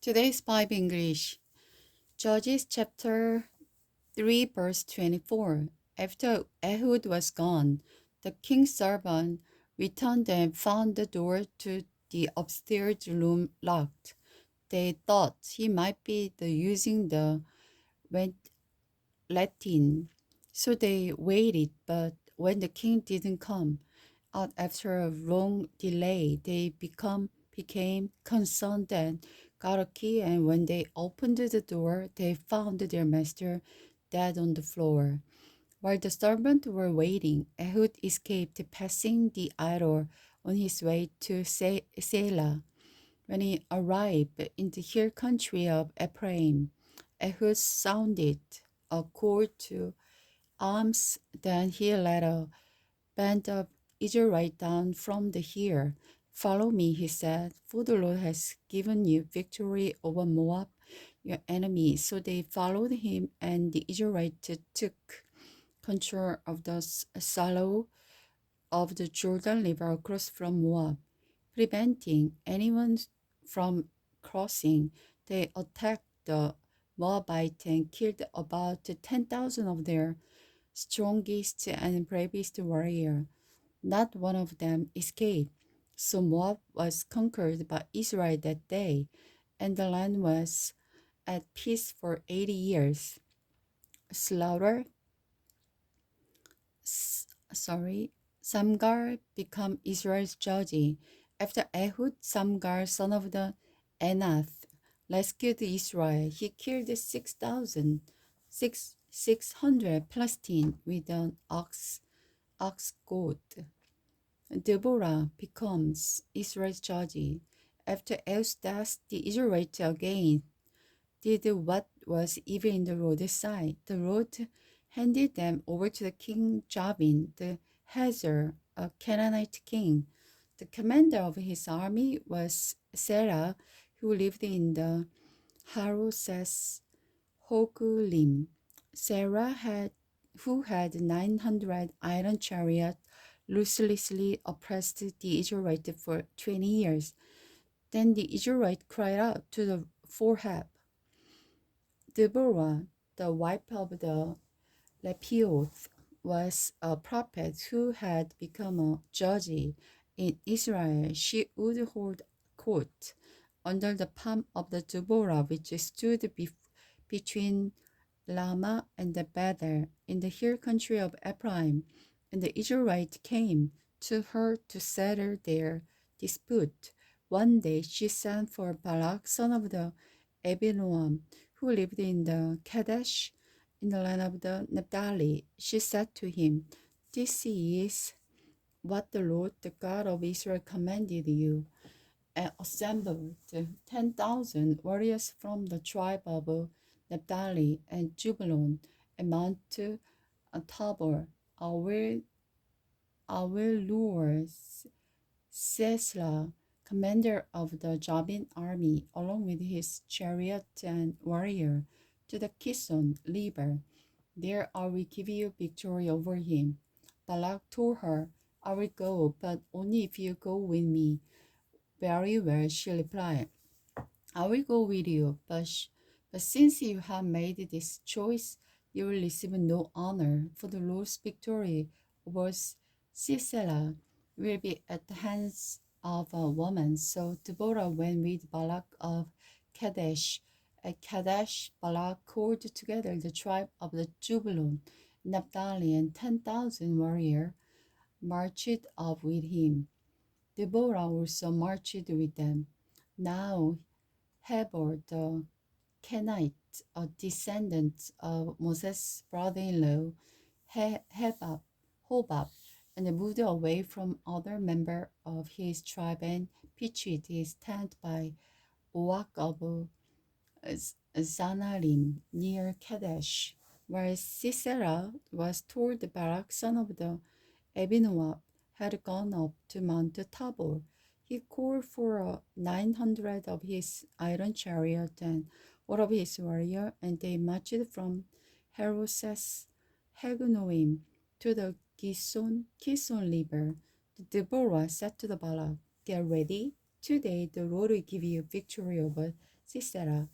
Today's Bible English. Judges chapter 3 verse 24. After Ehud was gone, the king's servant returned and found the door to the upstairs room locked. They thought he might be using the Latin, so they waited, but when the king didn't come out after a long delay, they became concerned and got a key, and when they opened the door, they found their master dead on the floor. While the servants were waiting, Ehud escaped, passing the idol on his way to Selah. When he arrived in the hill country of Ephraim, Ehud sounded a call to arms. Then he led a band of Israelites down from the hill. Follow me, he said, for the Lord has given you victory over Moab, your enemy. So they followed him, and the Israelites took control of the shallow of the Jordan River across from Moab, preventing anyone from crossing. They attacked the Moabites and killed about 10,000 of their strongest and bravest warriors. Not one of them escaped. So Moab was conquered by Israel that day, and the land was at peace for 80 years. Slaughter, sorry, Samgar became Israel's judge. After Ehud, Samgar, son of the Anath, rescued Israel. He killed 600 Palestine with an ox goad. Deborah becomes Israel's judge. After Ehud's death, the Israelites again did what was evil in the Lord's sight. The Lord handed them over to the king Jabin, the Hazor, a Canaanite king. The commander of his army was Sarah, who lived in the Haroses Hogulim. Who had 900 iron chariots, ruthlessly oppressed the Israelites for 20 years. Then the Israelites cried out to the for help. Deborah, the wife of the Lepioth, was a prophet who had become a judge in Israel. She would hold court under the palm of the Deborah, which stood between Lama and the Bethel in the hill country of Ephraim. And the Israelites came to her to settle their dispute. One day she sent for Barak, son of the Abinoam, who lived in the Kadesh in the land of the Naphtali. She said to him, "This is what the Lord, the God of Israel, commanded you, and assembled 10,000 warriors from the tribe of Naphtali and Zebulun and Mount Tabor. I will lure Sisera, commander of the Jabin army, along with his chariot and warrior, to the Kishon River. There I will give you victory over him." Balak told her, "I will go, but only if you go with me." "Very well," she replied. "I will go with you, but since you have made this choice, you will receive no honor, for the Lord's victory over Sisera will be at the hands of a woman." So Deborah went with Balak of Kadesh. At Kadesh, Balak called together the tribe of the Zebulun, Naphtali, and 10,000 warriors marched up with him. Deborah also marched with them. Now Heber the Kenite, a descendant of Moses' brother-in-law, Hobab, and moved away from other members of his tribe and pitched his tent by Oak of Zanarim near Kadesh, where Sisera was told Barak, son of the Abinoam, had gone up to Mount Tabor. He called for 900 of his iron chariot and all of his warriors, and they marched from Haroses Hagonoim to the Kishon River. Deborah said to the Barak, "Get ready. Today the Lord will give you victory over Sisera,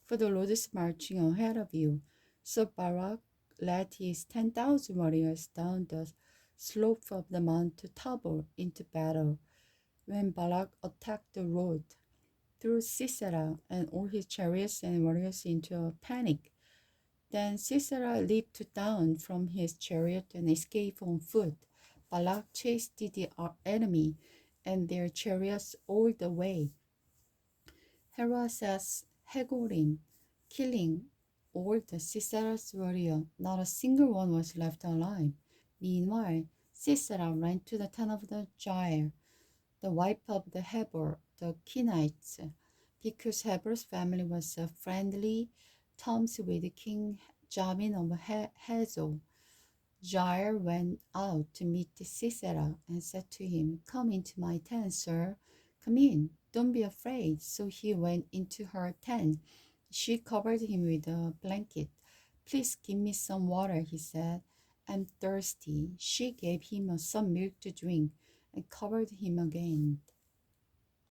for the Lord is marching ahead of you. So Barak led his 10,000 warriors down the slope of the Mount Tabor into battle. When Barak attacked the road, threw Sisera and all his chariots and warriors into a panic. Then Sisera leaped down from his chariot and escaped on foot. Balak chased the enemy and their chariots all the way. Harassas Hegorim, killing all the Sisera's warriors. Not a single one was left alive. Meanwhile, Sisera ran to the town of the Jair, the wife of the Heber, the Kenites, because Heber's family was friendly terms with King Jamin of Hazor. Jair went out to meet Sisera and said to him, "Come into my tent, sir. Come in. Don't be afraid." So he went into her tent. She covered him with a blanket. "Please give me some water," he said. "I'm thirsty." She gave him some milk to drink and covered him again.